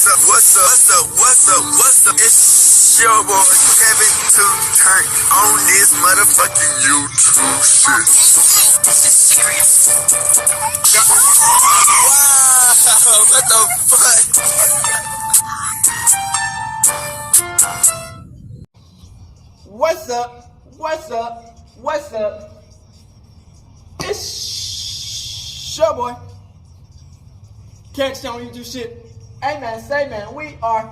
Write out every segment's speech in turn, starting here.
What's up? It's your boy Kevin to turn on this motherfucking YouTube shit. This is serious. Wow, what the fuck? What's up? It's your boy. Catch on YouTube shit. Hey man, say man, we are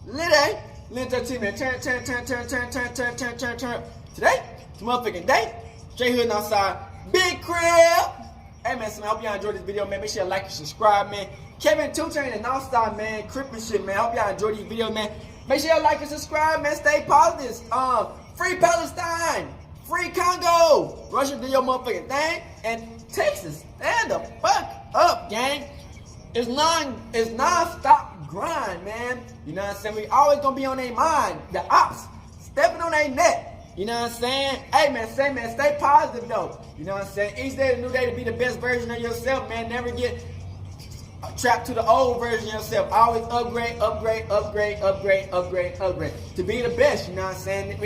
lit. Entertainment. Turn. Today, it's motherfucking day. Straight hood outside. Big crib. Hey man, so I hope y'all enjoyed this video, man. Make sure you like and subscribe, man. Kevin 2 turn and outside, man. Crippin' shit, man. Hope y'all enjoyed these videos, man. Make sure y'all like and subscribe, man. Stay positive. Free Palestine. Free Congo. Russia do your motherfucking thing. And Texas, stand the fuck up, gang. It's non-stop grind, man. You know what I'm saying? We always gonna be on their mind. The ops stepping on their neck. You know what I'm saying? Hey man, stay positive though. You know what I'm saying? Each day is a new day to be the best version of yourself, man. Never get trapped to the old version of yourself. Always upgrade. To be the best, you know what I'm saying?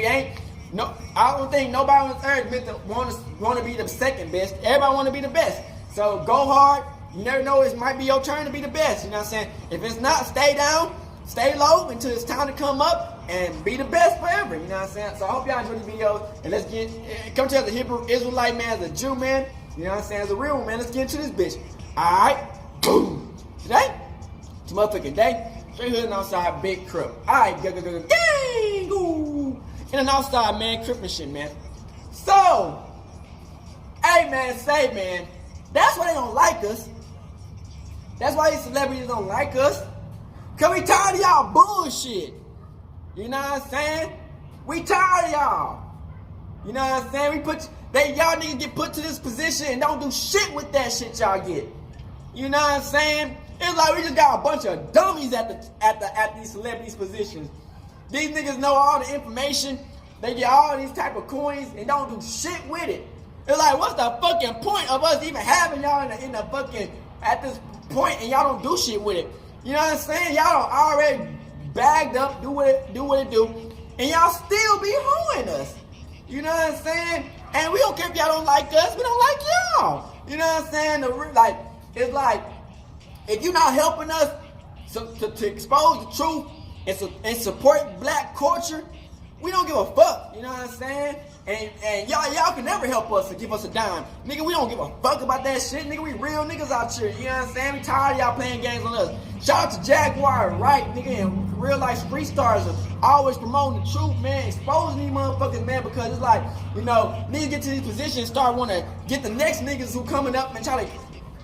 I don't think nobody on this earth meant to want to be the second best. Everybody want to be the best. So go hard. You never know, it might be your turn to be the best. You know what I'm saying? If it's not, stay down, stay low until it's time to come up and be the best forever. You know what I'm saying? So I hope y'all enjoy the video. And let's come to as a Hebrew Israelite, man, as a Jew, man. You know what I'm saying? As a real one, man. Let's get into this bitch. Alright? Boom. Today, it's motherfucking day. Straight hood and outside, big crib. Alright, gang, ooh. In and outside, man, crib and shit, man. So, hey, man, say, man, that's why they don't like us. That's why these celebrities don't like us. Cause we tired of y'all bullshit. You know what I'm saying? We tired of y'all. You know what I'm saying? Y'all niggas get put to this position and don't do shit with that shit y'all get. You know what I'm saying? It's like we just got a bunch of dummies at these celebrities positions. These niggas know all the information. They get all these type of coins and don't do shit with it. It's like, what's the fucking point of us even having y'all in the fucking at this point and y'all don't do shit with it? You know what I'm saying? Y'all don't already bagged up, do what it do, and y'all still be hoeing us. You know what I'm saying? And we don't care if y'all don't like us, we don't like y'all. You know what I'm saying? It's like if you're not helping us to expose the truth and support black culture, we don't give a fuck. You know what I'm saying? And y'all can never help us or give us a dime. Nigga, we don't give a fuck about that shit. Nigga, we real niggas out here. You know what I'm saying? We tired of y'all playing games on us. Shout out to Jaguar, Rite, nigga, and Reallifestars are always promoting the truth, man. Exposing these motherfuckers, man, because it's like, you know, niggas get to these positions and start want to get the next niggas who coming up and try to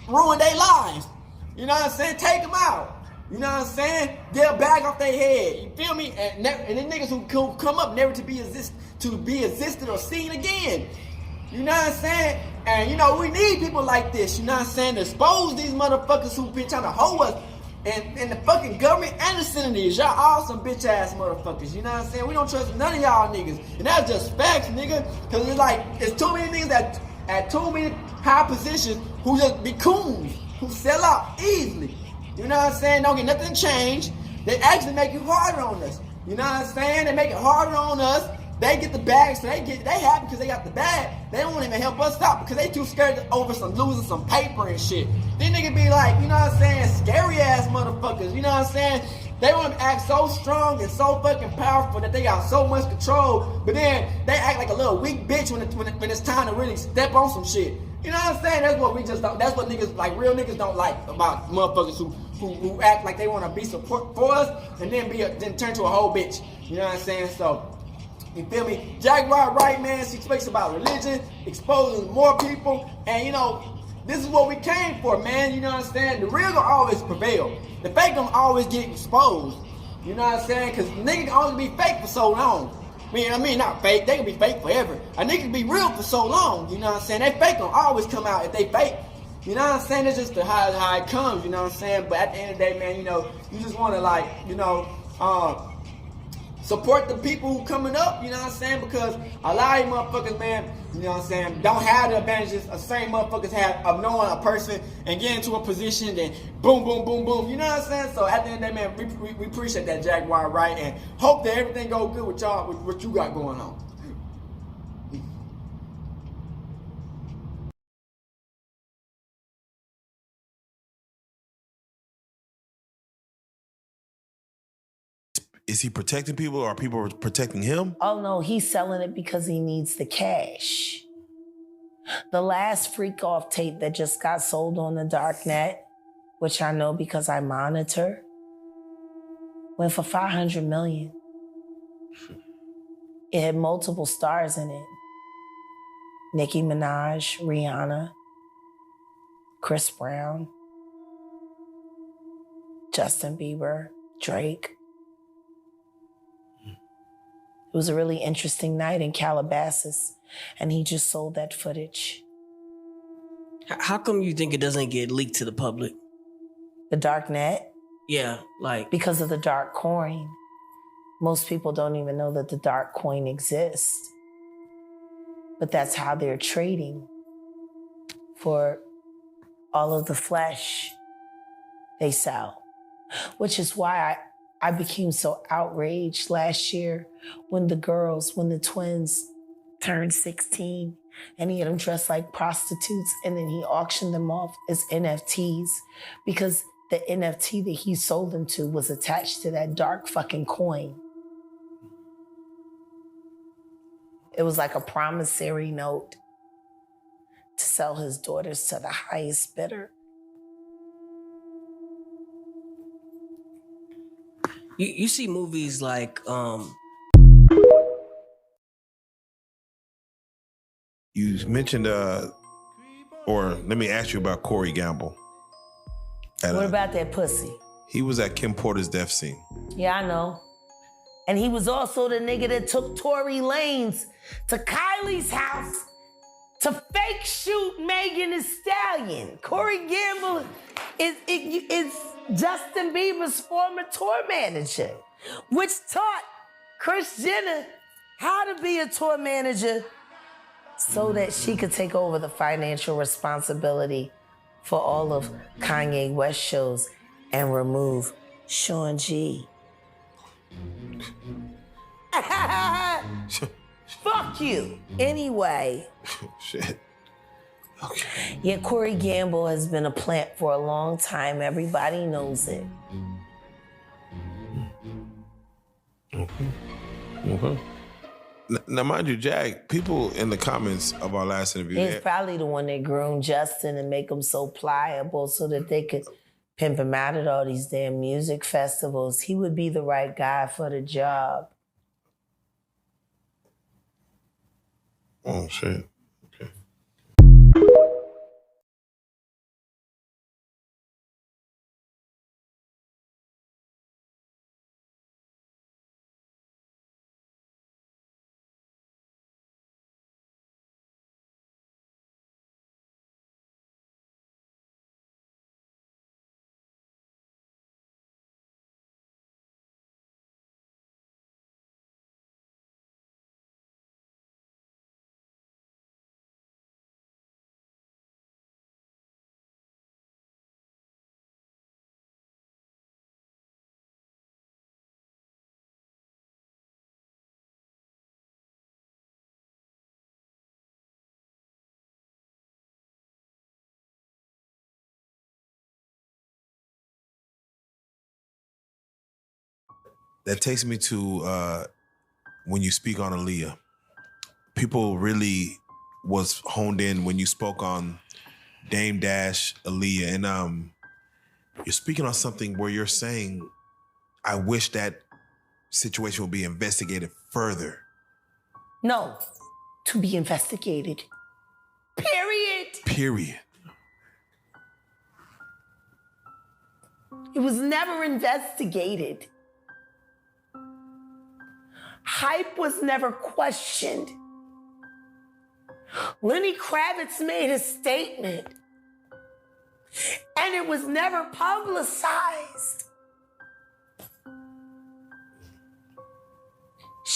ruin their lives. You know what I'm saying? Take them out. You know what I'm saying? Get a bag off their head. You feel me? And then niggas who come up never to be existed or seen again. You know what I'm saying? And you know, we need people like this, you know what I'm saying, to expose these motherfuckers who been trying to hoe us and the fucking government and the senators. Y'all all some bitch ass motherfuckers, you know what I'm saying? We don't trust none of y'all niggas. And that's just facts, nigga. Cause it's like, it's too many niggas that at too many high positions who just be coons, who sell out easily. You know what I'm saying? Don't get nothing changed. They actually make it harder on us. You know what I'm saying? They make it harder on us. They get the bag, so they happy because they got the bag. They don't even help us out because they too scared to losing some paper and shit. Then niggas be like, you know what I'm saying, scary ass motherfuckers. You know what I'm saying? They want to act so strong and so fucking powerful that they got so much control, but then they act like a little weak bitch when it's time to really step on some shit. You know what I'm saying? That's what we just don't. That's what niggas, like real niggas, don't like about motherfuckers who act like they want to be support for us and then turn to a whole bitch. You know what I'm saying? So, you feel me? Jaguar, right, man? She speaks about religion, exposing more people, and you know, this is what we came for, man. You know what I'm saying? The real gonna always prevail. The fake gonna always get exposed. You know what I'm saying? Cause niggas can only be fake for so long. I mean, not fake. They can be fake forever. A nigga can be real for so long. You know what I'm saying? They fake gonna always come out if they fake. You know what I'm saying? It's just how it comes. You know what I'm saying? But at the end of the day, man, you know, you just wanna like, you know, support the people who coming up, you know what I'm saying? Because a lot of you motherfuckers, man, you know what I'm saying, don't have the advantages the same motherfuckers have of knowing a person and getting to a position, then boom, boom, boom, boom, you know what I'm saying? So at the end of the day, man, we appreciate that, Jaguar, right? And hope that everything go good with y'all, with what you got going on. Is he protecting people or are people protecting him? Oh no, he's selling it because he needs the cash. The last freak off tape that just got sold on the dark net, which I know because I monitor, went for $500 million. It had multiple stars in it. Nicki Minaj, Rihanna, Chris Brown, Justin Bieber, Drake. It was a really interesting night in Calabasas, and he just sold that footage. How come you think it doesn't get leaked to the public? The dark net? Yeah, like... Because of the dark coin. Most people don't even know that the dark coin exists. But that's how they're trading for all of the flesh they sell. Which is why I became so outraged last year when the twins turned 16 and he had them dressed like prostitutes and then he auctioned them off as NFTs because the NFT that he sold them to was attached to that dark fucking coin. It was like a promissory note to sell his daughters to the highest bidder. You see movies like You mentioned or let me ask you about Corey Gamble. What about that pussy? He was at Kim Porter's death scene. Yeah, I know. And he was also the nigga that took Tory Lanez to Kylie's house to fake shoot Megan Thee Stallion. Corey Gamble is Justin Bieber's former tour manager, which taught Kris Jenner how to be a tour manager so that she could take over the financial responsibility for all of Kanye West shows and remove Sean G. Fuck you. Anyway. Shit. Okay. Yeah, Corey Gamble has been a plant for a long time. Everybody knows it. Okay. Now, mind you, Jag, people in the comments of our last interview... He's probably the one that groomed Justin and make him so pliable so that they could pimp him out at all these damn music festivals. He would be the right guy for the job. Oh, shit. Okay. That takes me to when you speak on Aaliyah. People really was honed in when you spoke on Dame Dash, Aaliyah, and you're speaking on something where you're saying, I wish that situation would be investigated further. No, to be investigated. Period. It was never investigated. Hype was never questioned. Lenny Kravitz made a statement, and it was never publicized.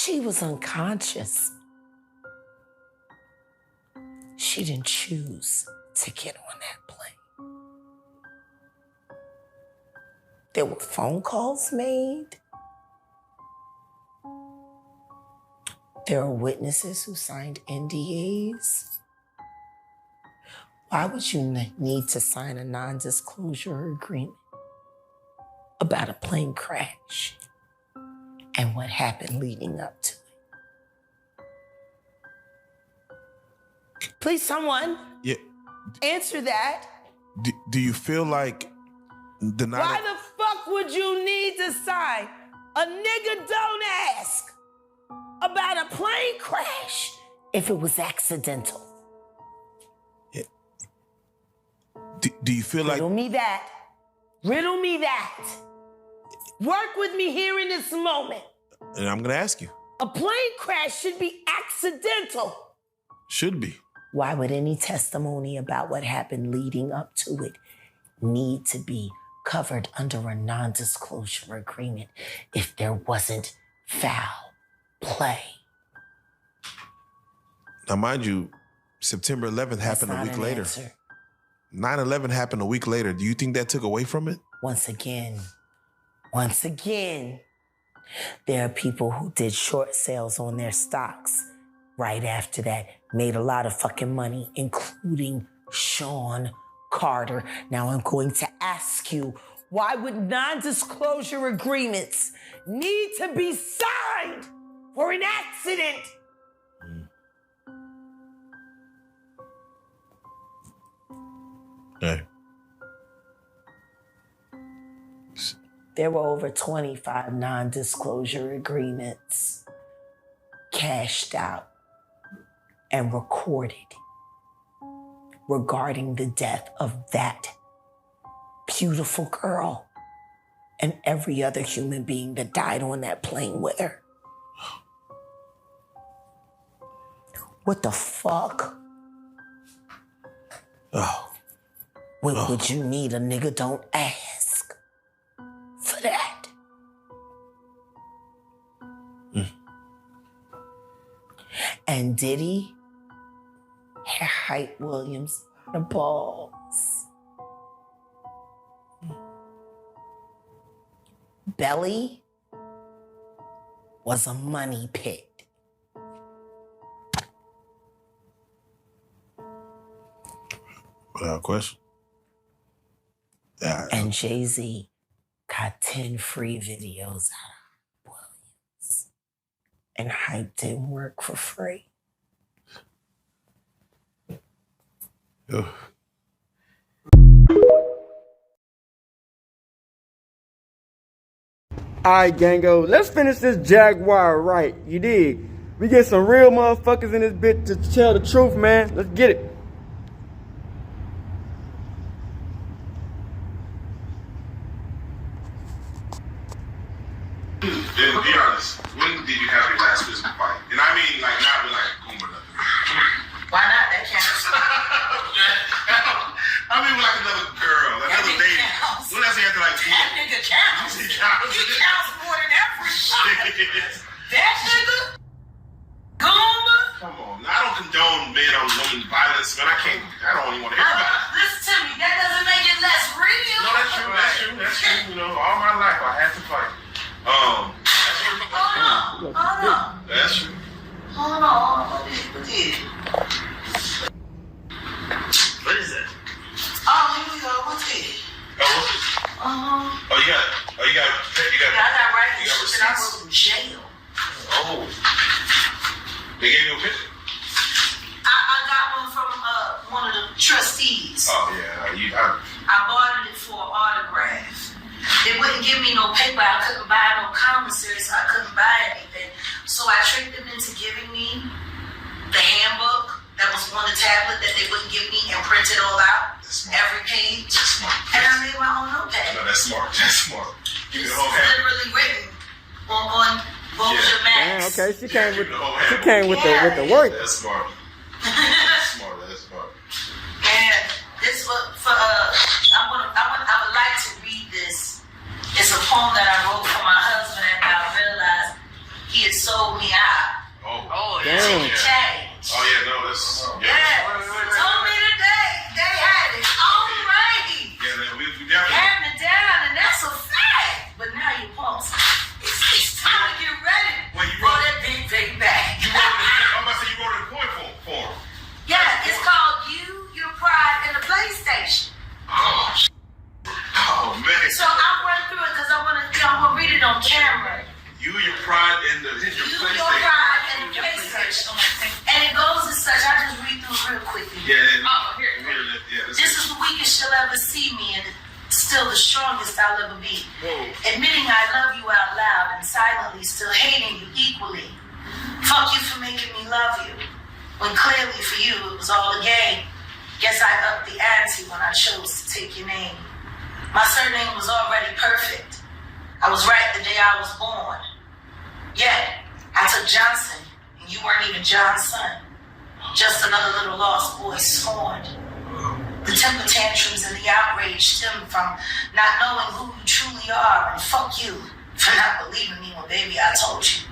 She was unconscious. She didn't choose to get on that plane. There were phone calls made. There are witnesses who signed NDAs. Why would you need to sign a non-disclosure agreement about a plane crash and what happened leading up to it? Please, someone answer that. Do you feel like the night? Why the fuck would you need to sign? A nigga don't ask about a plane crash if it was accidental. Do you feel like... Riddle me that. Riddle me that. Work with me here in this moment. And I'm going to ask you. A plane crash should be accidental. Should be. Why would any testimony about what happened leading up to it need to be covered under a non-disclosure agreement if there wasn't foul play? Now, mind you, September 11th happened a week later. 9/11 happened a week later. Do you think that took away from it? Once again, there are people who did short sales on their stocks right after that, made a lot of fucking money, including Sean Carter. Now I'm going to ask you, why would non-disclosure agreements need to be signed for an accident? Hey. There were over 25 non-disclosure agreements cashed out and recorded regarding the death of that beautiful girl and every other human being that died on that plane with her. What the fuck? What would you need a nigga don't ask for that? And Diddy had Hype Williams on the balls. Belly was a money pit. Without question. Yeah. And Jay-Z got 10 free videos out of Williams. And Hype didn't work for free. Ugh. Alright, Gango, let's finish this Jaguar right. You dig? We get some real motherfuckers in this bit to tell the truth, man. Let's get it. Then be honest, when did you have your last physical fight? And I mean, like, not with like Comin or nothing. Why not? That counts. I mean, with like another girl, another date. Counts. When I say after like That nigga counts. He counts. He counts more than everybody. Shit. That nigga? Goma? Come on, now, I don't condone men on women violence, man. I don't even want to hear about it. Listen to me. That doesn't make it less real. No, that's true. That's true. That's true. You know, all my life I had to fight. Hold on. That's true. Hold on. What is it? What is that? Oh, here we go. What's it? Oh, what's this? Uh-huh. Oh, you got. Yeah, I got right You got shit that I receipts? wrote from jail. Oh. They gave you a picture? I got one from one of the trustees. Oh yeah, I bought it for an autograph. They wouldn't give me no paper. I couldn't buy no commissary, so I couldn't buy anything. So I tricked them into giving me the handbook that was on the tablet that they wouldn't give me and print it all out, every page. That's smart. And I made my own notepad. No, that's smart. That's smart. You It's can hold hand. literally written on both your Damn, maps. okay, she came with Yeah. the work. That's smart. That's smart. That's smart. And this was for I would like to read this. It's a poem that I wrote for my husband, and I realized he had sold me out. Damn. Change. Oh yeah, no, that's Yeah. Told me today they had it already. Yeah, we definitely. Having it down, and that's a fact. But now you pause. It's time to get ready Well, you for wrote- that big bag. I'm about to say you wrote a coin form. Yeah, it's called You, Your Pride, and the PlayStation. Oh man. So I'll run through it because I'm gonna read it on camera. You, your pride, and your You, PlayStation. Your Pride, and the PlayStation. And it goes as such. I just read through it real quickly. Yeah. This is the weakest you'll ever see me, and it's still the strongest I'll ever be. Whoa. Admitting I love you out loud and silently still hating you equally. Fuck you for making me love you, when clearly for you it was all a game. Guess I upped the ante when I chose to take your name. My surname was already perfect. I was right the day I was born. Yet, I took Johnson, and you weren't even John's son. Just another little lost boy scorned. The temper tantrums and the outrage stem from not knowing who you truly are, and fuck you for not believing me when, baby, I told you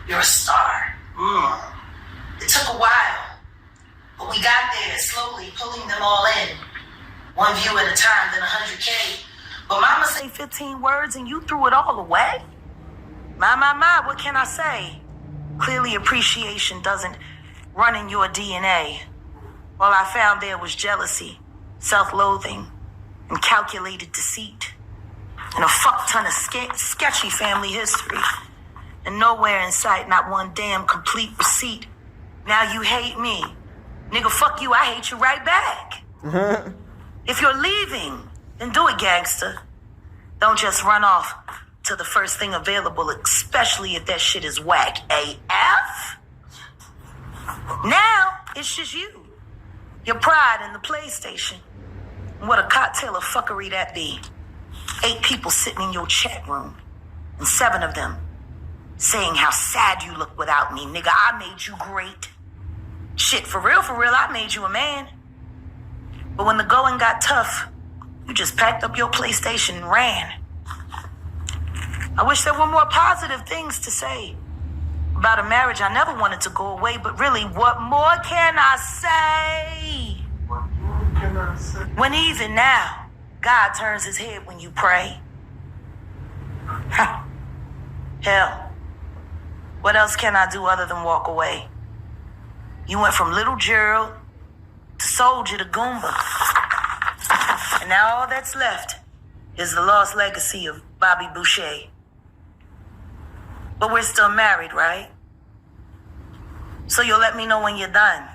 you're a star. It took a while, but we got there slowly, pulling them all in. One view at a time, then 100K. But mama say 15 words and you threw it all away? My, what can I say? Clearly appreciation doesn't run in your DNA. All I found there was jealousy, self-loathing, and calculated deceit. And a fuck ton of sketchy family history. And nowhere in sight, not one damn complete receipt. Now you hate me. Nigga, fuck you, I hate you right back. If you're leaving, then do it, gangster. Don't just run off to the first thing available, especially if that shit is whack AF. Now, it's just you. Your pride in the PlayStation. And what a cocktail of fuckery that be. 8 people sitting in your chat room, and 7 of them saying how sad you look without me. Nigga, I made you great. Shit, for real, I made you a man. But when the going got tough, you just packed up your PlayStation and ran. I wish there were more positive things to say about a marriage I never wanted to go away, but really, what more can I say? When even now, God turns his head when you pray. Hell, what else can I do other than walk away? You went from little Gerald to soldier to Goomba. And now all that's left is the lost legacy of Bobby Boucher. But we're still married, right? So you'll let me know when you're done.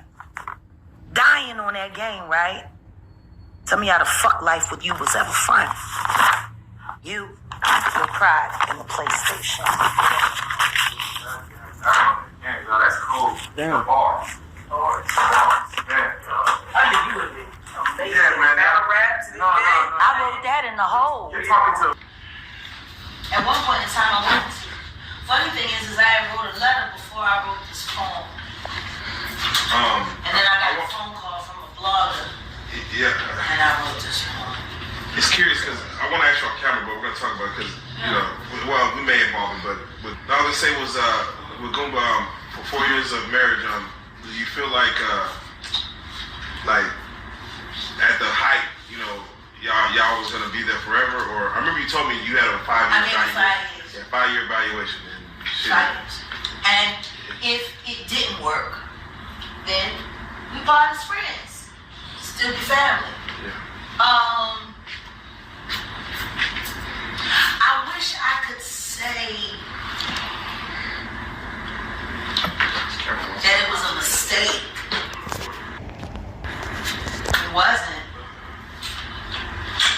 Dying on that game, right? Tell me how the fuck life with you was ever fun. You, your pride, and the PlayStation. Yeah, that's cool. Damn. Bar. Yeah, man. No. I wrote that in the hole. You're talking to. At one point in time, I wanted to. Funny thing is I wrote a letter before I wrote this poem. And then I got a phone call from a blogger, Yeah. and I wrote this poem. It's curious because I want to ask you on camera, but we're going to talk about it because, you know, well, we may involve it, but all I was say was with Goomba, for 4 years of marriage, do you feel like at the height, you know, y'all was going to be there forever? Or I remember you told me you had a 5-year evaluation. 5 years. Yeah, 5-year evaluation. And shit. 5 years. And if it didn't work, then we part as friends. Still be family. Yeah. I wish I could say that it was a mistake. It wasn't.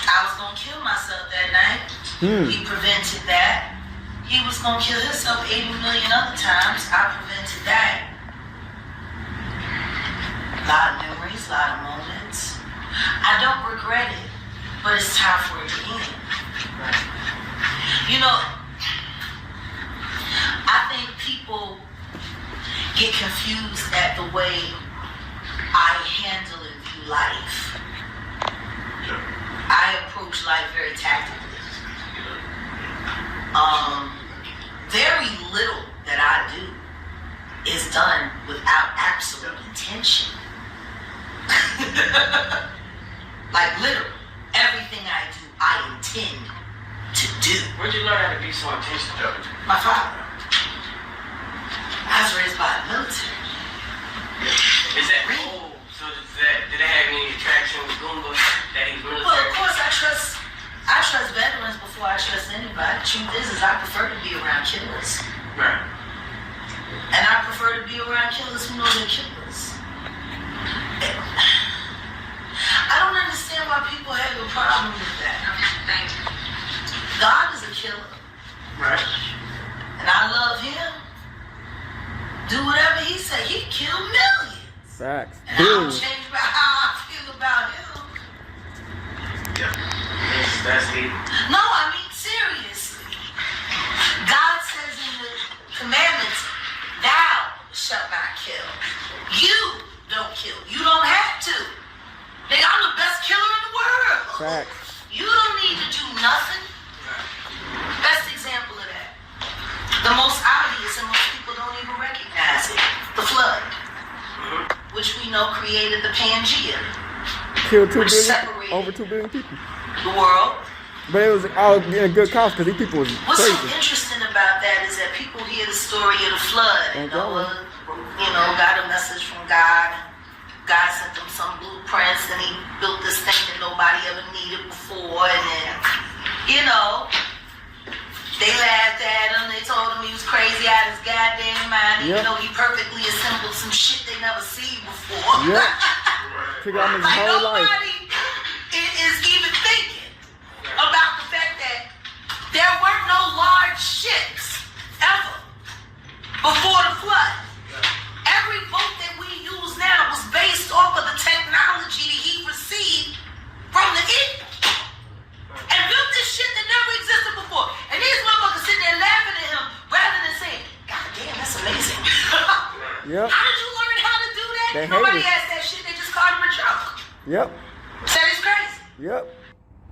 I was gonna kill myself that night. He prevented that. He was gonna kill himself 80 million other times. I prevented that. A lot of memories, a lot of moments. I don't regret it, but it's time for it to end. You know, I think people get confused at the way I handle and view life. I approach life very tactically. Very little that I do is done with do. Where'd you learn how to be so intentional? My father. I was raised by the military. Is that cool? So did they have any attraction with Goomba that he's military? Well, of course, I trust veterans before I trust anybody. The truth is I prefer to be around killers. Right. And I prefer to be around killers who know they're killers. I don't understand why people have a problem with that. Thank you. God is a killer. Right. And I love him. Do whatever he say. He killed millions. Facts. And I don't change about how I feel about him. Yeah. That's deep. No, I mean seriously. God says in the commandments, thou shalt not kill. You don't kill. You don't have to. Nigga, I'm the best killer in the world. Facts. You don't need to do nothing. Best example of that. The most obvious and most people don't even recognize it. The flood. Which we know created the Pangea. Killed Which separated over 2 billion people. the world. But it was all in a good cause because these people was What's crazy. so interesting about that is that people hear the story of the flood. And Noah, got a message from God. God sent them some blueprints and he built this thing that nobody ever needed before. And then, they laughed at him. They told him he was crazy out of his goddamn mind. Even though he perfectly assembled some shit they never seen before. Yep. Took out his like whole life. nobody is even thinking about the fact that there weren't no large ships ever before the flood. Every boat that we use now was based off of the technology that he received from the eagle. And built this shit that never existed before. And these motherfuckers sitting there laughing at him rather than saying, God damn, that's amazing. Yep. How did you learn how to do that? They Nobody hate it. asked that shit, they just called him a joke. Yep. Said it's crazy. Yep.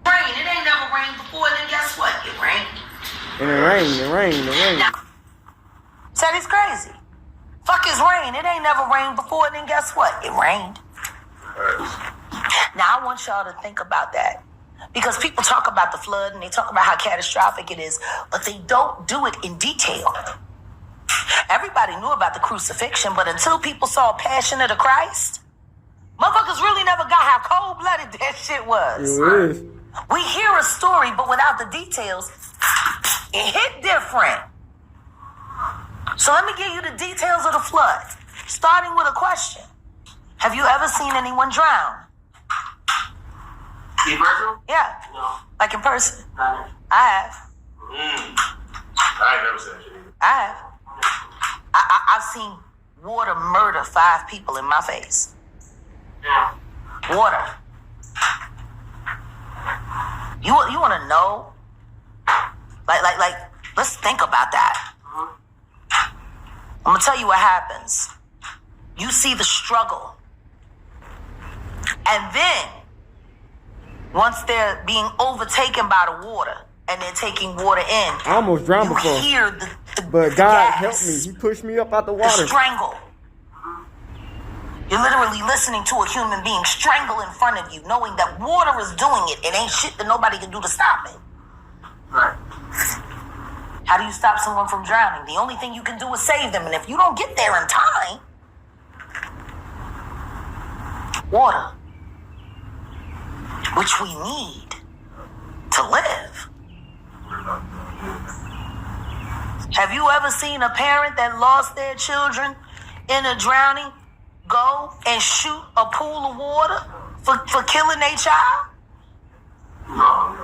Rain, it ain't never rained before, then guess what? It rained. And it rained. Now, said it's crazy. Fuck is rain. It ain't never rained before, then guess what? It rained. Now I want y'all to think about that. Because people talk about the flood and they talk about how catastrophic it is, but they don't do it in detail. Everybody knew about the crucifixion, but until people saw Passion of the Christ, motherfuckers really never got how cold-blooded that shit was. It is. We hear a story, but without the details, it hit different. So let me give you the details of the flood, starting with a question. Have you ever seen anyone drown? In person? Yeah. No. Like in person? Not it. I have. I ain't never seen that shit either. I have. I've seen water murder 5 people in my face. Yeah. Water. You want to know? Like, let's think about that. I'm going to tell you what happens. You see the struggle. And then, once they're being overtaken by the water and they're taking water in, I almost drowned you before. hear the But God gas, helped me. He pushed me up out the the water. strangle. You're literally listening to a human being strangle in front of you, knowing that water is doing it. It ain't shit that nobody can do to stop it. Right. How do you stop someone from drowning? The only thing you can do is save them. And if you don't get there in time, water, which we need to live. Have you ever seen a parent that lost their children in a drowning go and shoot a pool of water for killing their child? No.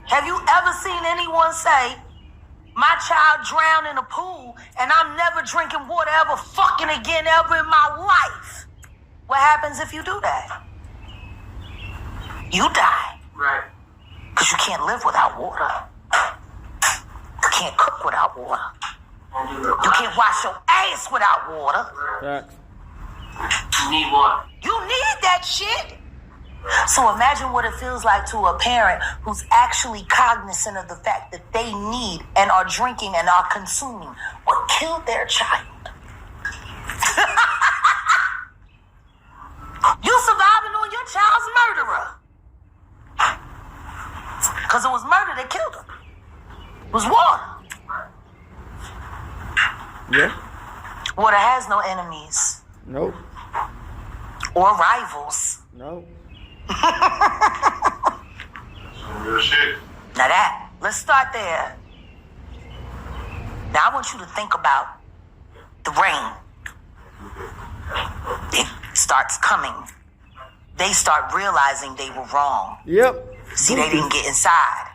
Have you ever seen anyone say, my child drowned in a pool and I'm never drinking water ever fucking again ever in my life? What happens if you do that? You die. Right. Because you can't live without water. You can't cook without water. You can't wash your ass without water. Facts. You need water. You need that shit. So imagine what it feels like to a parent who's actually cognizant of the fact that they need and are drinking and are consuming what killed their child. You surviving on your child's murderer. Because it was murder that killed him. was water. Yeah. Water has no enemies Nope. or rivals. Nope. Some real shit. Now let's start there. Now I want you to think about the rain. It starts coming. They start realizing they were wrong. Yep. See, they didn't get inside.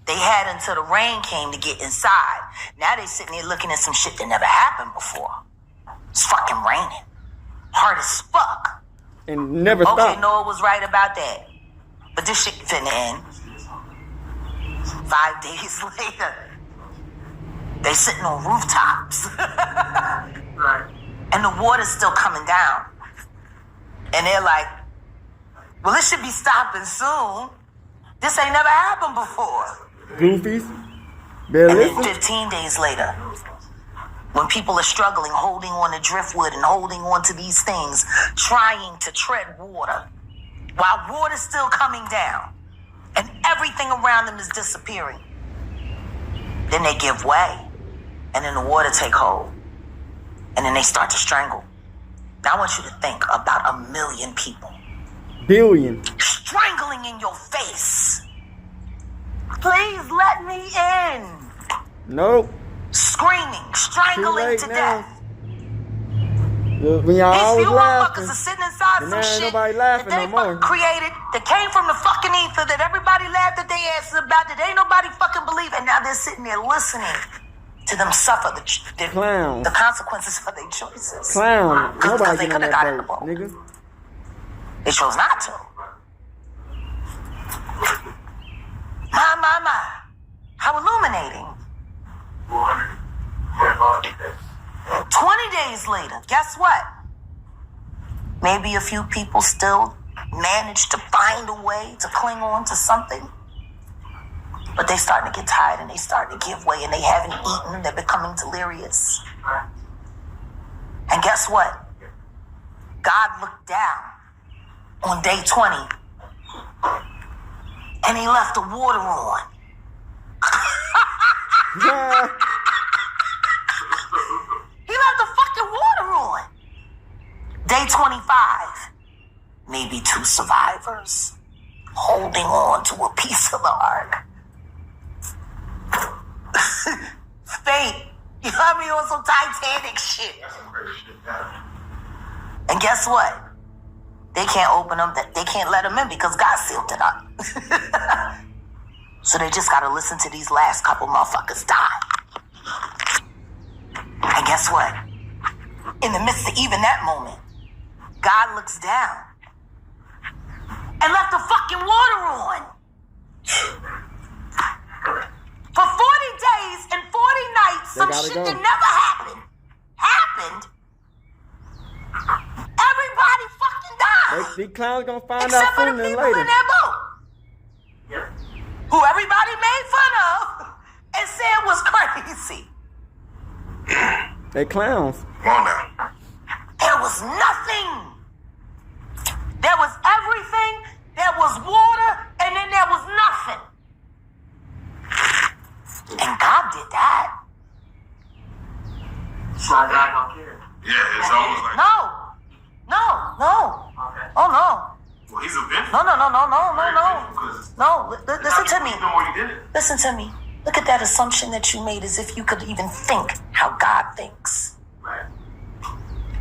They had until the rain came to get inside. Now they sitting there looking at some shit that never happened before. It's fucking raining. Hard as fuck. And never Okay, stop. Noah was right about that. But this shit finna end. 5 days later, they sitting on rooftops. Right. And the water's still coming down. And they're like, well, this should be stopping soon. This ain't never happened before. Goofies. Better And then listen. 15 days later, when people are struggling, holding on to driftwood and holding on to these things, trying to tread water, while water's still coming down, and everything around them is disappearing, then they give way, and then the water take hold, and then they start to strangle. Now I want you to think about 1 million people Billion. strangling in your face. Please let me in. Nope. Screaming, strangling late to now. death. When y'all These always few laughing. motherfuckers are sitting inside And some now ain't shit nobody laughing that they no more. fucking created, that came from the fucking ether, that everybody laughed at their asses about, that ain't nobody fucking believe, and now they're sitting there listening to them suffer the Clowns. the consequences of their choices. Clown. Because Nobody they get on coulda that got in the boat, boat. nigga. They chose not to. My. How illuminating. 20 days later, guess what? Maybe a few people still manage to find a way to cling on to something. But they starting to get tired and they starting to give way and they haven't eaten. They're becoming delirious. And guess what? God looked down on day 20 and he left the water on. Yeah. He left the fucking water on. Day 25, maybe 2 survivors holding on to a piece of the ark. Fate, you know what I mean, on some Titanic shit. And guess what? They can't open them, they can't let them in because God sealed it up. So they just gotta listen to these last couple motherfuckers die. And guess what? In the midst of even that moment, God looks down and left the fucking water on. For 40 days and 40 nights, They some gotta shit go. that never happened. Everybody fucking died. These clowns gonna find Except out for the sooner than people later. in that boat. Yep. Who everybody made fun of and said was crazy. They clowns. Come on now. There was nothing. There was everything. There was water, and then there was nothing. And God did that. So God don't care. Yeah, it's almost like. No. Okay. Oh no. Well, he's a vengeful. No. No, listen to me. No more, you did it. Listen to me. Look at that assumption that you made as if you could even think how God thinks. Right.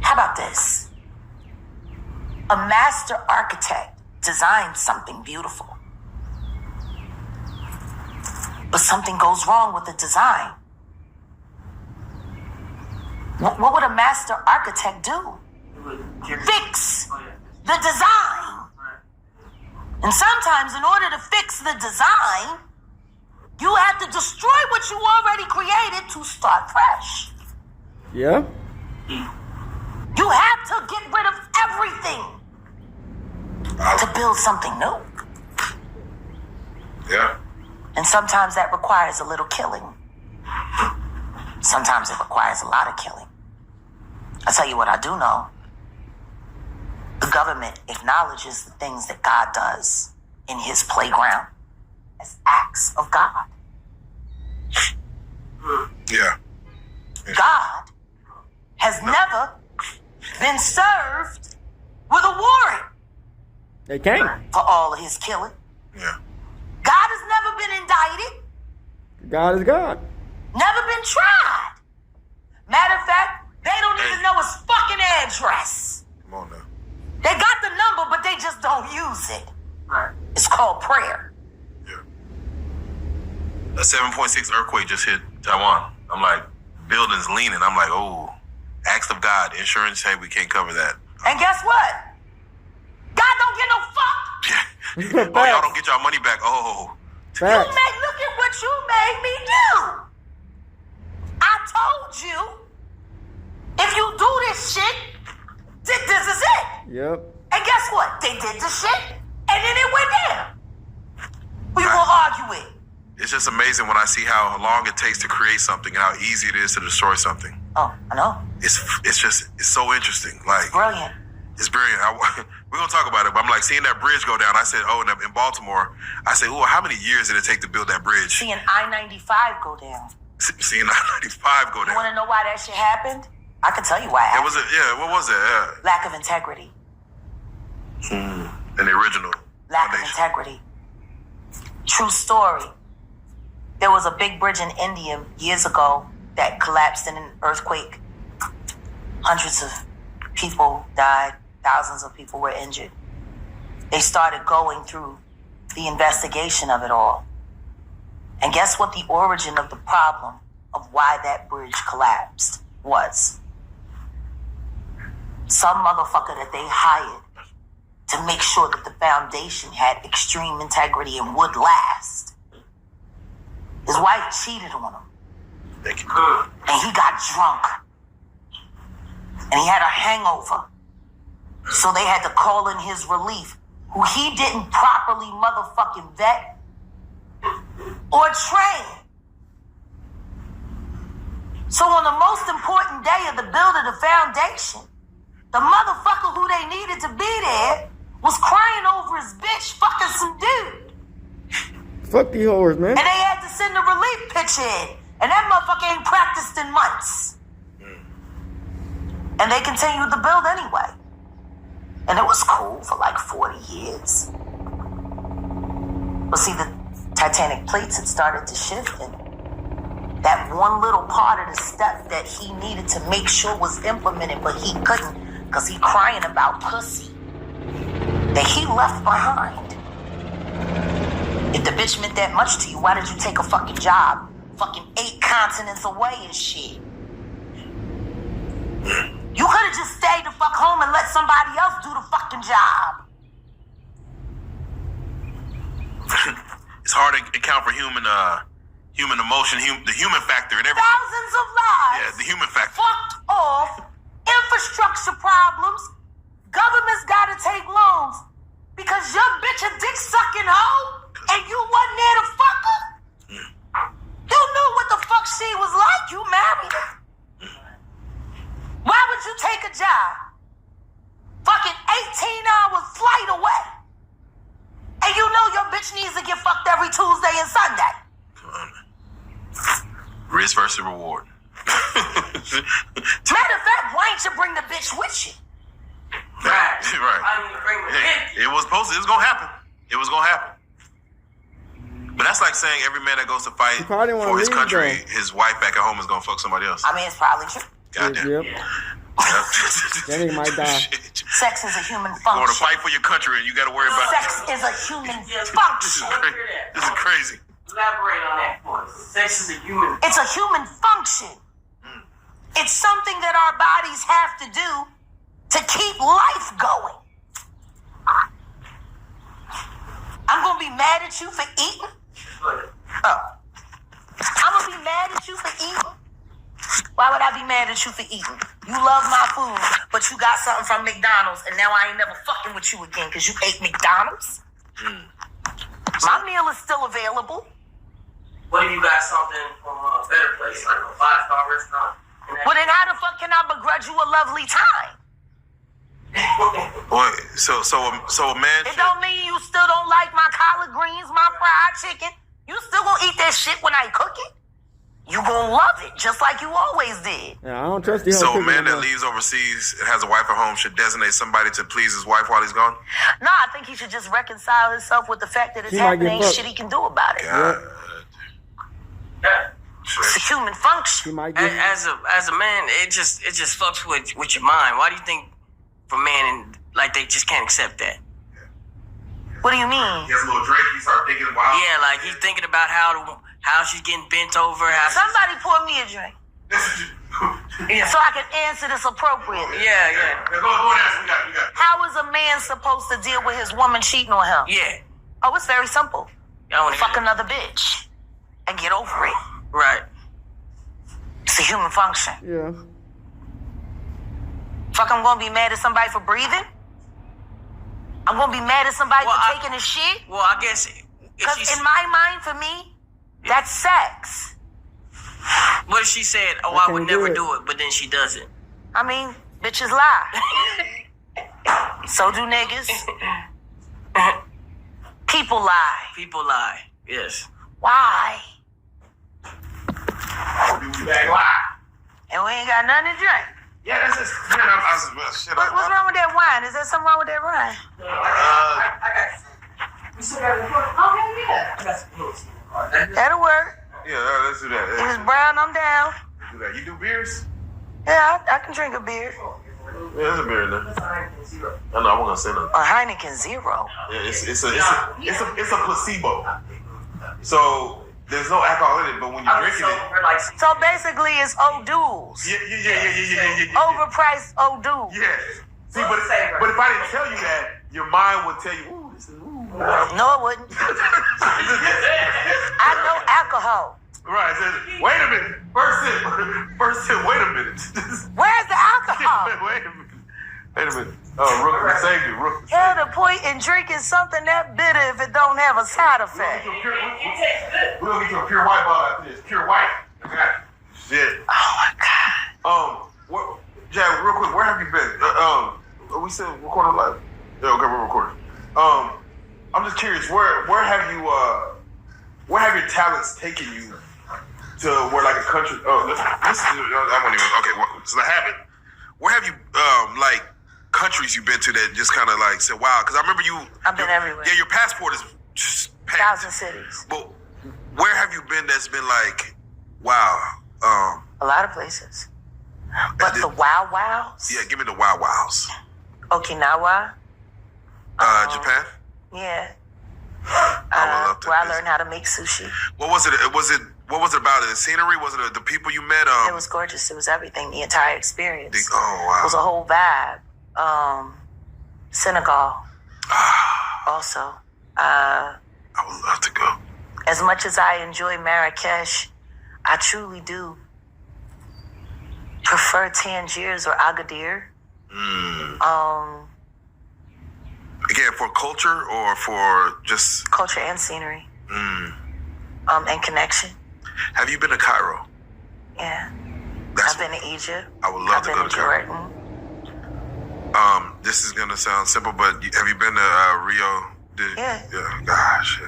How about this? A master architect designed something beautiful. But something goes wrong with the design. What would a master architect do? Fix the design. And sometimes in order to fix the design, you have to destroy what you already created to start fresh. Yeah. You have to get rid of everything to build something new. Yeah. And sometimes that requires a little killing. Sometimes it requires a lot of killing. I'll tell you what I do know. The government acknowledges the things that God does in his playground as acts of God. been served with a warrant They can't. for all of his killing. Yeah. God has never been indicted, God is God. never been tried. Matter of fact, they don't even know his fucking address. Come on now. They got the number, but they just don't use it. It's called prayer. Yeah. A 7.6 earthquake just hit Taiwan. I'm like, buildings leaning. I'm like, oh, acts of God. Insurance, hey, we can't cover that. And guess what? God don't get no fuck. Oh, y'all don't get y'all money back. Oh. Look at what you made me do. I told you, if you do this shit, this is it. Yep. And guess what? They did the shit, and then it went down. Who you gonna argue with? It's just amazing when I see how long it takes to create something and how easy it is to destroy something. Oh, I know. It's so interesting. Like, Brilliant. it's brilliant. We're gonna talk about it, but I'm like seeing that bridge go down. I said, oh, in Baltimore, I said, oh, how many years did it take to build that bridge? Seeing I-95 go down. Seeing I-95 go You down. want to know why that shit happened? I can tell you why it It happened. was what was it? Lack of integrity. Yeah. An original. Lack of integrity. True story. There was a big bridge in India years ago that collapsed in an earthquake. Hundreds of people died. Thousands of people were injured. They started going through the investigation of it all. And guess what the origin of the problem of why that bridge collapsed was? Some motherfucker that they hired to make sure that the foundation had extreme integrity and would last. His wife cheated on him. Thank you. And he got drunk. And he had a hangover. So they had to call in his relief, who he didn't properly motherfucking vet or train. So on the most important day of the build of the foundation, the motherfucker who they needed to be there was crying over his bitch fucking some dude. Fuck these whores, man. And they had to send the relief pitch in. And that motherfucker ain't practiced in months. And they continued to build anyway. And it was cool for like 40 years. But see, the Titanic plates had started to shift, and that one little part of the step that he needed to make sure was implemented, but he couldn't because he crying about pussy that he left behind. If the bitch meant that much to you, why did you take a fucking job fucking 8 continents away and shit? You could have just stayed the fuck home and let somebody else do the fucking job. It's hard to account for human emotion, the human factor and everything. Thousands of lives. Yeah, the human factor. Fucked off. Infrastructure problems. Government's gotta take loans because your bitch a dick sucking hoe and you wasn't there to fuck her. You knew what the fuck she was like. You married her. Why would you take a job? Fucking 18-hour flight away. And you know your bitch needs to get fucked every Tuesday and Sunday. Risk versus reward. Matter of fact, why ain't you bring the bitch with you? Right. I need to bring the bitch. It was gonna happen. It was gonna happen. But that's like saying every man that goes to fight probably didn't wanna for his leave, country, though. his wife back at home is gonna fuck somebody else. I mean, it's probably true. Goddamn. Yep. That nigga might die. Sex is a human You want to function. fight for your country and you got to worry about Sex is a human This is function. crazy. This is crazy. Elaborate on that point. Sex is a human. It's a human function. It's something that our bodies have to do to keep life going. I'm going to be mad at you for eating? Oh. I'm going to be mad at you for eating? Why would I be mad at you for eating? You love my food, but you got something from McDonald's, and now I ain't never fucking with you again because you ate McDonald's? My meal is still available. What if you got something from a better place, like a 5-star restaurant? Well, then how the fuck can I begrudge you a lovely time? Boy, so a man It should, don't mean you still don't like my collard greens, my fried chicken. You still gonna eat that shit when I cook it? you gonna love it, just like you always did. Yeah, I don't trust the So whole a man cooking that no more. leaves overseas and has a wife at home should designate somebody to please his wife while he's gone? No, I think he should just reconcile himself with the fact that it's He might happening. get Ain't fucked. shit he can do about it. God. It's a human function. He might get. As a man, it just fucks with your mind. Why do you think for men like they just can't accept that? What do you mean? He has a little drink, he starts thinking, wow. Yeah, like he's thinking about how she's getting bent over. Somebody pour me a drink Yeah. so I can answer this appropriately. Yeah. Go and ask, we got it. How is a man supposed to deal with his woman cheating on him? Yeah. Oh, it's very simple. I want to Fuck another bitch and get over it. Right. It's a human function. Yeah. Fuck, I'm gonna be mad at somebody for breathing? I'm gonna be mad at somebody Well, for taking a shit? Well, I guess if Because she's, in my mind, for me, that's sex. what if she said, "Oh, I I would can't do never it. do it," but then she does it? I mean, bitches lie. So do niggas. People lie. People lie. Yes. Why? Back live. And we ain't got nothing to drink. Yeah, that's just, man, shit. What's wrong with that wine? Is there something wrong with that wine? That'll work. Yeah, let's do that. If it's brown, I'm down. Do that. You do beers? Yeah, I can drink a beer. Yeah, there's a beer in there. I know, I'm gonna say nothing. A Heineken Zero. Yeah, it's a placebo. So there's no alcohol in it, but when you're drinking it, So basically, it's O'Doul's. yeah. Overpriced O'Doul. Yeah. See, but if I didn't tell you that, your mind would tell you, ooh, this is ooh. No, it wouldn't. I know alcohol. Right. Wait a minute. First sip. Wait a minute. Where's the alcohol? Wait a minute. Oh, Rook, save you, Rook. Hell, the point in drinking something that bitter if it don't have a side effect. We're gonna get you a pure white bottle after this. Pure white. Shit. Oh my God. Jack, real quick, where have you been? We said recording live. Yeah, okay, we're recording. I'm just curious, where have your talents taken you to where like a country? Oh, this is I won't even. Okay, well, so I have it. Where have you like countries you've been to that just kind of like said, wow? Because I remember you. I've been everywhere. Yeah, your passport is just packed. 1,000 cities. But where have you been that's been like, wow? A lot of places. But the wow wows? Yeah, give me the wow wows. Okinawa. Japan. Yeah. I would love to Where I visit. learned how to make sushi. What was it? What was it about? The scenery? Was it the people you met? It was gorgeous. It was everything. The entire experience. Oh wow. It was a whole vibe. Senegal. Also. I would love to go. As much as I enjoy Marrakesh, I truly do prefer Tangiers or Agadir. Again, for culture or for just Culture and scenery. And connection. Have you been to Cairo? Yeah. That's, I've been to Egypt. I would love I've to been go to to Cairo. Jordan. This is gonna sound simple, but have you been to Rio? Yeah. Yeah. Gosh.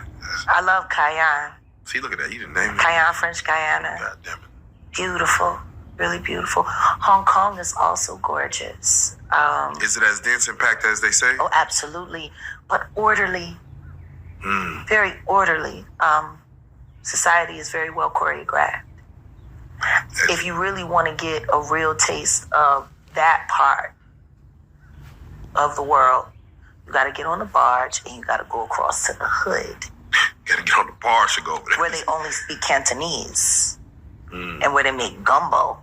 I love Cayenne. See, look at that. You didn't name it. Cayenne, French Guyana. God damn it. Beautiful. Really beautiful. Hong Kong is also gorgeous. Is it as dense and packed as they say? Oh, absolutely. But orderly. Very orderly. Society is very well choreographed. If you really want to get a real taste of that part of the world, you got to get on the barge and you got to go across to the hood Gotta get on the bar, should go over there. where they only speak Cantonese and where they make gumbo.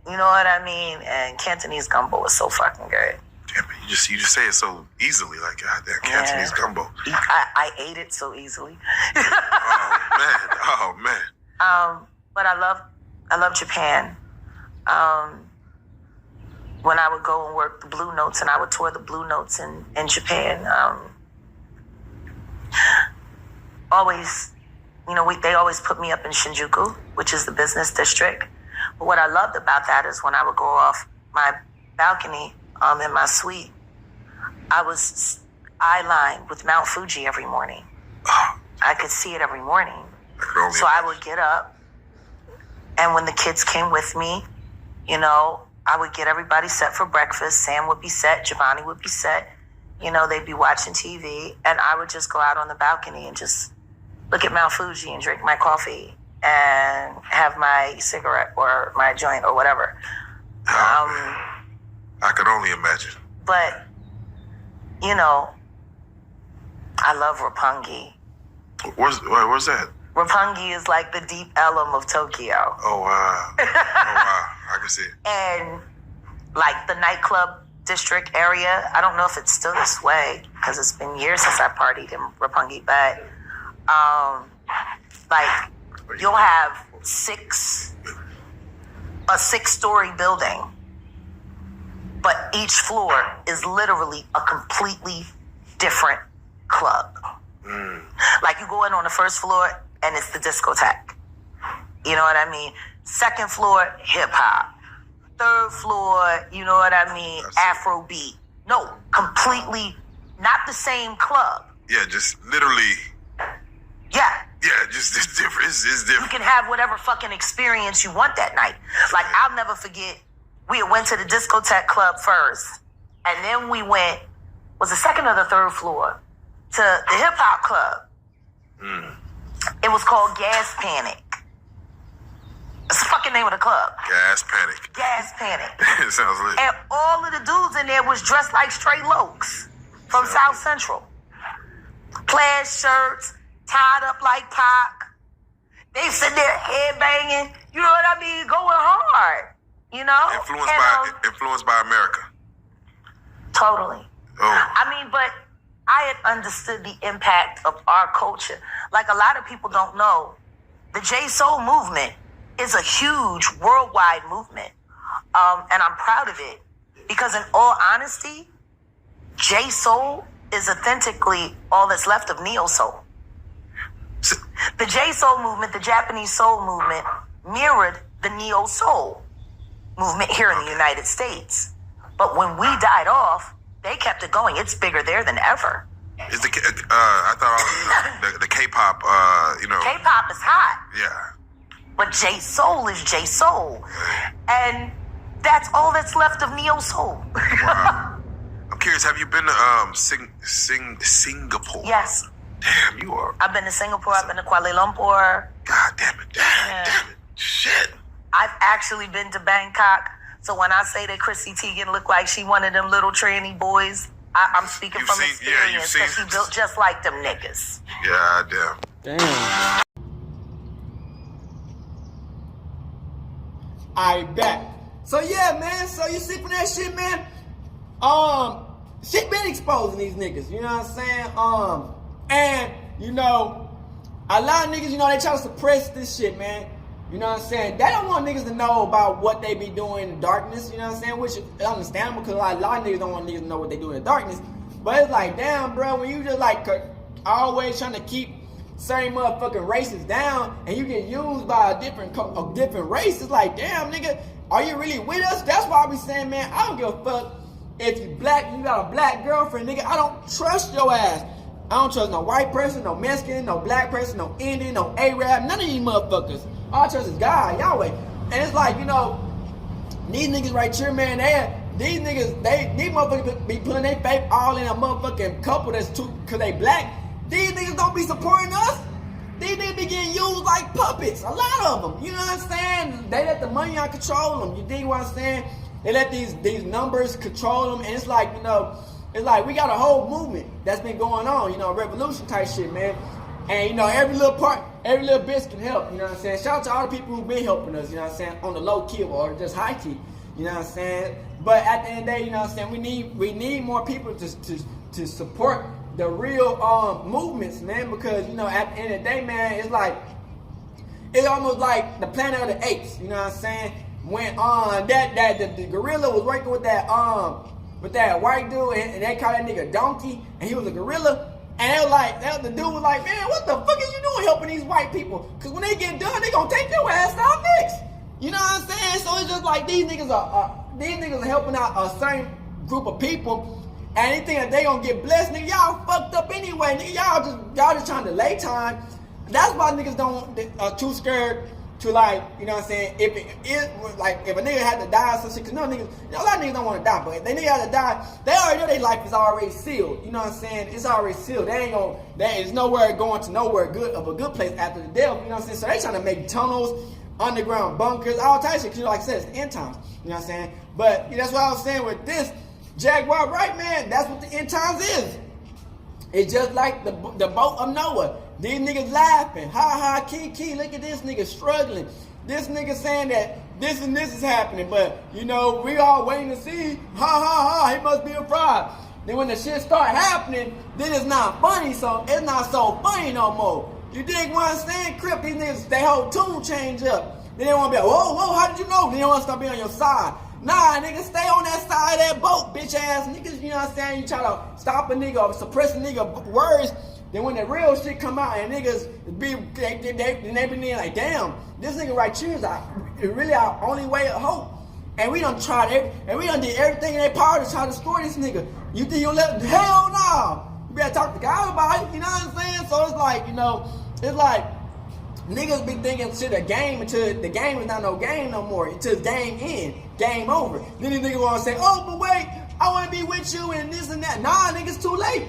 You know what I mean? And Cantonese gumbo is so fucking good. Damn it, you just say it so easily, like goddamn Cantonese gumbo. I ate it so easily. Oh man. But I love Japan. When I would go and work the Blue Notes and I would tour the Blue Notes in Japan, always, they always put me up in Shinjuku, which is the business district. But what I loved about that is when I would go off my balcony in my suite, I was eye-lined with Mount Fuji every morning. I could see it every morning. So I would get up And when the kids came with me, you know, I would get everybody set for breakfast. Sam would be set. Giovanni would be set. You know, they'd be watching TV. And I would just go out on the balcony and just look at Mount Fuji and drink my coffee and have my cigarette or my joint or whatever. I could only imagine. But, you know, I love Roppongi. Where's that? Roppongi is like the deep Ellum of Tokyo. Oh, wow. I can see it. And like the nightclub district area, I don't know if it's still this way because it's been years since I partied in Roppongi, but like you'll have a 6-story building, but each floor is literally a completely different club. Like you go in on the first floor and it's the discotheque. You know what I mean? Second floor, hip hop. Third floor, you know what I mean? Afrobeat. No, completely not the same club. Yeah, just literally. Yeah. Yeah, just it's different. It's different. You can have whatever fucking experience you want that night. Like I'll never forget, we went to the discotheque club first, and then we went, was the second or the third floor, to the hip hop club. It was called Gas Panic. That's the fucking name of the club. Gas Panic. Gas Panic. It sounds lit. And all of the dudes in there was dressed like straight lokes from South Central. Plaid shirts, tied up like Pac. They sit there headbanging, you know what I mean, going hard, you know? Influenced by America. Totally. Oh. I mean, but I had understood the impact of our culture. Like a lot of people don't know, the J-Soul movement is a huge worldwide movement. And I'm proud of it. Because in all honesty, J-Soul is authentically all that's left of Neo-Soul. The J-Soul movement, the Japanese soul movement, mirrored the Neo-Soul movement here in the United States. But when we died off, they kept it going. It's bigger there than ever. Is the K-pop, you know. K-pop is hot. Yeah. But J-Soul is J-Soul. And that's all that's left of Neo-Soul. Wow. I'm curious, have you been to Singapore? Yes. Damn, you are. I've been to Singapore. I've been to Kuala Lumpur. God damn it. Damn it. Shit. I've actually been to Bangkok. So when I say that Chrissy Teigen looked like she one of them little tranny boys, I'm speaking from experience because she built just like them niggas. Yeah, damn. Damn. I bet. So yeah, man. So you see from that shit, man. Shit been exposing these niggas. You know what I'm saying? And you know, a lot of niggas, you know, they try to suppress this shit, man. You know what I'm saying? They don't want niggas to know about what they be doing in the darkness, you know what I'm saying? Which is understandable because a lot of niggas don't want niggas to know what they do in the darkness. But it's like, damn, bro, when you just like always trying to keep certain motherfucking races down and you get used by a different race, it's like, damn, nigga, are you really with us? That's why I be saying, man, I don't give a fuck if you black, you got a black girlfriend, nigga. I don't trust your ass. I don't trust no white person, no Mexican, no black person, no Indian, no Arab, none of these motherfuckers. All I trust is God, Yahweh. And it's like, you know, these niggas right here, man, these motherfuckers be putting their faith all in a motherfucking couple that's too, cause they black. These niggas don't be supporting us. These niggas be getting used like puppets. A lot of them. You know what I'm saying? They let the money out control them. You dig what I'm saying? They let these numbers control them. And it's like, you know, it's like we got a whole movement that's been going on, you know, revolution type shit, man. And, you know, every little bit can help, you know what I'm saying? Shout out to all the people who've been helping us, you know what I'm saying, on the low key or just high key, you know what I'm saying? But at the end of the day, you know what I'm saying, we need more people to support the real movements, man, because, you know, at the end of the day, man, it's almost like the Planet of the Apes, you know what I'm saying? When the gorilla was working with that white dude and they called that nigga Donkey and he was a gorilla. And the dude was like, man, what the fuck are you doing helping these white people? Because when they get done, they gonna take your ass out next. You know what I'm saying? So it's just like these niggas are helping out a certain group of people. And they think that they gonna get blessed. Nigga, y'all fucked up anyway. Nigga, y'all just trying to delay time. That's why niggas are too scared to like, you know what I'm saying, if if a nigga had to die or some shit, cause no niggas, a lot of niggas don't want to die, but if they nigga had to die, they already know their life is already sealed, you know what I'm saying, it's already sealed, there is nowhere going to nowhere good of a good place after the death, you know what I'm saying, so they trying to make tunnels, underground bunkers, all types of shit, cause like I said, it's the end times, you know what I'm saying, but that's what I was saying with this, Jaguar, right, man, that's what the end times is. It's just like the boat of Noah. These niggas laughing. Ha ha, key, look at this nigga struggling. This nigga saying that this and this is happening, but, you know, we all waiting to see. Ha ha ha, he must be a fraud. Then when the shit start happening, then it's not funny, so it's not so funny no more. You dig what I'm saying? Crip, these niggas, they whole tune change up. Then they want to be like, whoa, how did you know? Then they want to start being on your side. Nah, nigga, stay on that side of that boat, bitch ass niggas, you know what I'm saying? You try to stop a nigga or suppress a nigga words, then when the real shit come out and niggas be like, damn, this nigga right here is really our only way of hope. And we done tried and we done did everything in their power to try to destroy this nigga. You think you'll let, hell no. You better talk to God about it, you know what I'm saying? So it's like, you know, it's like, niggas be thinking shit a game until the game is not no game no more. Until the game end. Game over. Then these niggas want to say, oh, but wait, I want to be with you and this and that. Nah, niggas too late.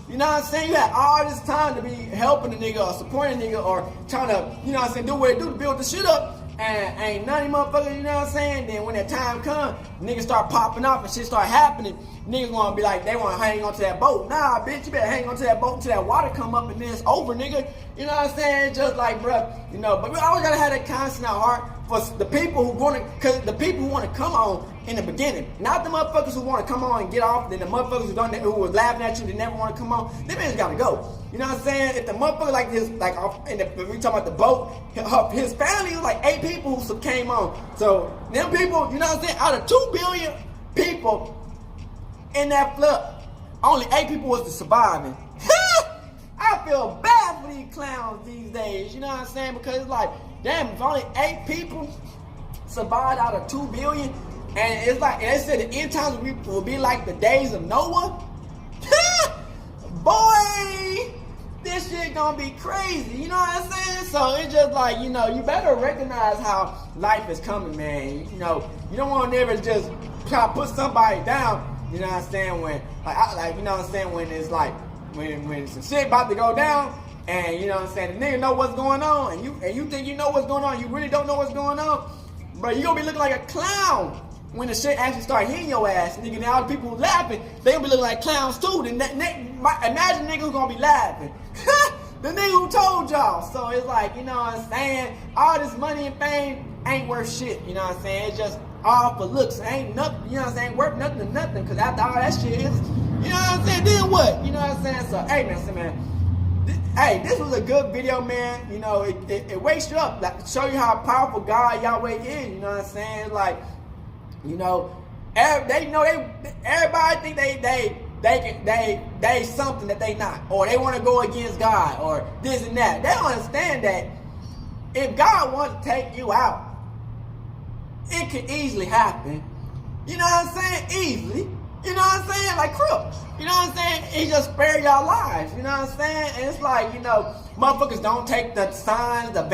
You know what I'm saying? You had all this time to be helping a nigga or supporting a nigga or trying to, you know what I'm saying, do what it do to build the shit up. And ain't none of them motherfuckers, you know what I'm saying? Then when that time comes, niggas start popping off and shit start happening. Niggas want to be like, they want to hang on to that boat. Nah, bitch, you better hang on to that boat until that water come up and then it's over, nigga. You know what I'm saying? Just like, bruh, you know, but we always got to have that constant heart for the people who want to, because the people who want to come on in the beginning, not the motherfuckers who want to come on and get off, then the motherfuckers who was laughing at you, they never want to come on, them niggas got to go. You know what I'm saying? If the motherfucker like this, like we talking about the boat, his family was like 8 people who came on. So them people, you know what I'm saying? Out of 2 billion people in that flood, only 8 people was the surviving. I feel bad for these clowns these days. You know what I'm saying? Because it's like, damn, if only 8 people survived out of 2 billion, and it's like, and they said the end times will be like the days of Noah. Boy, this shit gonna be crazy, you know what I'm saying? So it's just like, you know, you better recognize how life is coming, man. You know, you don't want to never just try to put somebody down, you know what I'm saying, when, you know what I'm saying, when it's like, when some shit about to go down, and you know what I'm saying, the nigga know what's going on, and you think you know what's going on, you really don't know what's going on, bro, you gonna be looking like a clown when the shit actually start hitting your ass, nigga. Now all the people who laughing, they gonna be looking like clowns too. Then imagine nigga who's gonna be laughing. The nigga who told y'all. So it's like, you know what I'm saying, all this money and fame ain't worth shit, you know what I'm saying? It's just all for looks. It ain't nothing, you know what I'm saying, worth nothing to nothing, because after all that shit is, you know what I'm saying, then what? You know what I'm saying? So, hey, man, this was a good video, man. You know, it wakes you up, like, to show you how powerful God Yahweh is, you know what I'm saying? Like, you know, everybody think they something that they not, or they want to go against God, or this and that. They don't understand that if God wants to take you out, it could easily happen. You know what I'm saying? Easily. You know what I'm saying? Like Crip. You know what I'm saying? He just spare y'all lives. You know what I'm saying? And it's like, you know, motherfuckers don't take the signs, the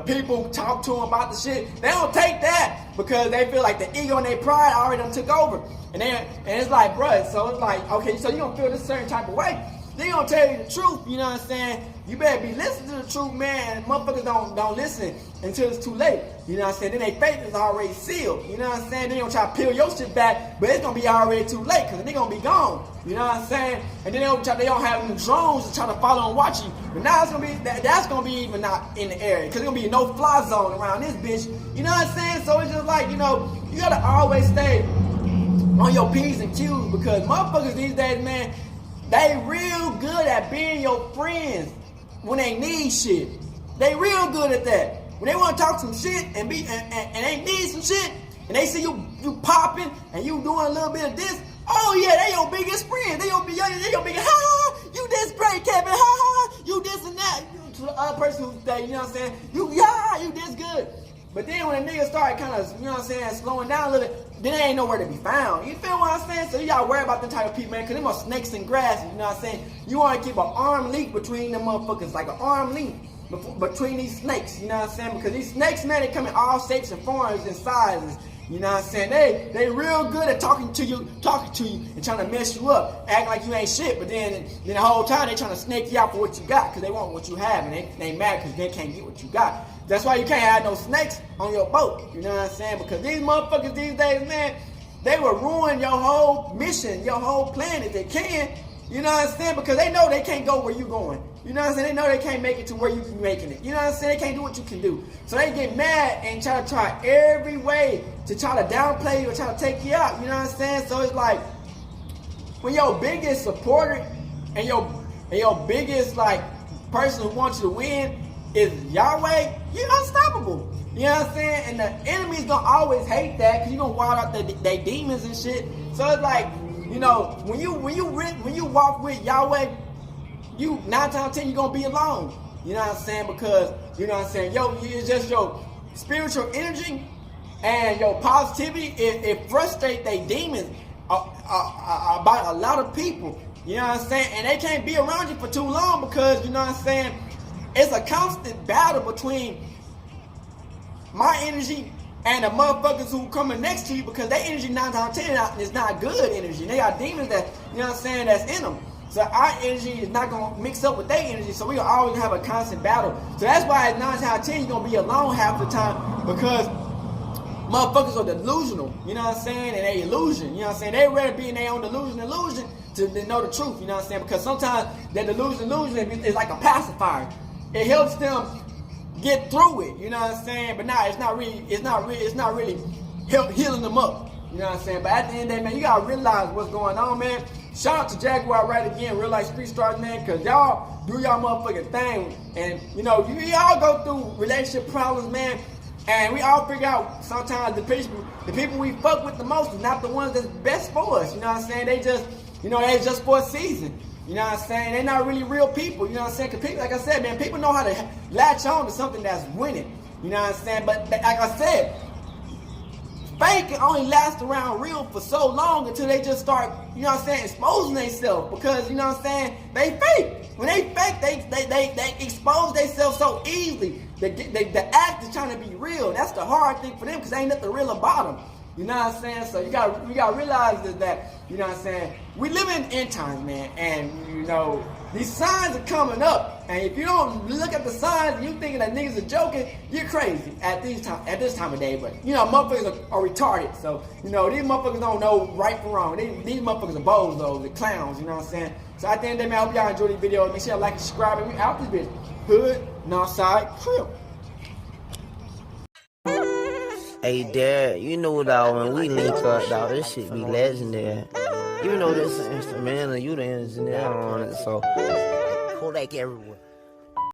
people who talk to them about the shit. They don't take that because they feel like the ego and their pride already done took over. And it's like, bruh, so it's like, okay, so you gonna feel this certain type of way. They gonna tell you the truth, you know what I'm saying? You better be listening to the truth, man. And motherfuckers don't listen until it's too late. You know what I'm saying? Then their faith is already sealed. You know what I'm saying? They gonna try to peel your shit back, but it's gonna be already too late because they gonna be gone. You know what I'm saying? And then they don't have the drones to try to follow and watch you. But now it's gonna be that's gonna be even not in the area because it's gonna be no fly zone around this bitch. You know what I'm saying? So it's just like, you know, you gotta always stay on your P's and Q's because motherfuckers these days, man, they real good at being your friends when they need shit. They real good at that. When they want to talk some shit and they need some shit, and they see you popping and you doing a little bit of this, oh yeah, they your biggest friends. They your biggest, ha, you this great, Kevin, ha, you this and that. To the other person who say, you know what I'm saying, you this good. But then when a nigga start kind of, you know what I'm saying, slowing down a little bit, then they ain't nowhere to be found. You feel what I'm saying? So you gotta worry about them type of people, man, because them are snakes and grass, you know what I'm saying? You want to keep an arm length between them motherfuckers, like an arm length. between these snakes, you know what I'm saying? Because these snakes, man, they come in all shapes and forms and sizes. You know what I'm saying? They real good at talking to you and trying to mess you up, acting like you ain't shit, but then the whole time they trying to snake you out for what you got, because they want what you have, and they mad because they can't get what you got. That's why you can't have no snakes on your boat, you know what I'm saying? Because these motherfuckers these days, man, they will ruin your whole mission, your whole plan if they can, you know what I'm saying? Because they know they can't go where you going. You know what I'm saying? They know they can't make it to where you be making it. You know what I'm saying? They can't do what you can do. So they get mad and try every way to try to downplay you or try to take you out. You know what I'm saying? So it's like, when your biggest supporter and your biggest like person who wants you to win is Yahweh, you're unstoppable. You know what I'm saying? And the enemy's gonna always hate that, because you're gonna wild out their demons and shit. So it's like, you know, when you walk with Yahweh, you 9 times out of 10 you're gonna be alone. You know what I'm saying? Because, you know what I'm saying, it's just your spiritual energy and your positivity, it frustrates their demons about a lot of people. You know what I'm saying? And they can't be around you for too long, because, you know what I'm saying, it's a constant battle between my energy and the motherfuckers who coming next to you, because their energy 9 times out of 10 is not good energy. They got demons that, you know what I'm saying, that's in them. So our energy is not going to mix up with their energy, so we will always have a constant battle. So that's why at 9 times out of 10 you're going to be alone half the time, because motherfuckers are delusional, you know what I'm saying, and they illusion, you know what I'm saying. They rather be in their own delusion to know the truth, you know what I'm saying, because sometimes that delusion is like a pacifier. It helps them get through it, you know what I'm saying, but it's not really healing them up, you know what I'm saying. But at the end of the day, man, you gotta realize what's going on, man. Shout out to Jaguar Rite again, Real Life Street Stars, man, because y'all do y'all motherfucking thing, and you know, we all go through relationship problems, man, and we all figure out sometimes the people we fuck with the most is not the ones that's best for us, you know what I'm saying. They just, you know, they just for a season. You know what I'm saying? They're not really real people. You know what I'm saying? Because people, like I said, man, people know how to latch on to something that's winning. You know what I'm saying? But like I said, fake can only last around real for so long until they just start, you know what I'm saying, exposing themselves. Because, you know what I'm saying, they fake. When they fake, they expose themselves so easily. The act is trying to be real. That's the hard thing for them, because ain't nothing real about them. You know what I'm saying? So we gotta realize that, you know what I'm saying, we live in end times, man, and you know, these signs are coming up, and if you don't look at the signs and you thinking that niggas are joking, you're crazy at this time of day. But you know, motherfuckers are retarded, so you know, these motherfuckers don't know right from wrong. These motherfuckers are bozos, the clowns, you know what I'm saying? So at the end of the day, man, I hope y'all enjoy these videos. Make sure y'all like and subscribe, and we out this bitch. Hood, Northside, Crib. Hey, Dad, you know, dog, when we link up, dog, this shit be legendary. You know this instrumental, you the engineer on it, so Kodak everywhere.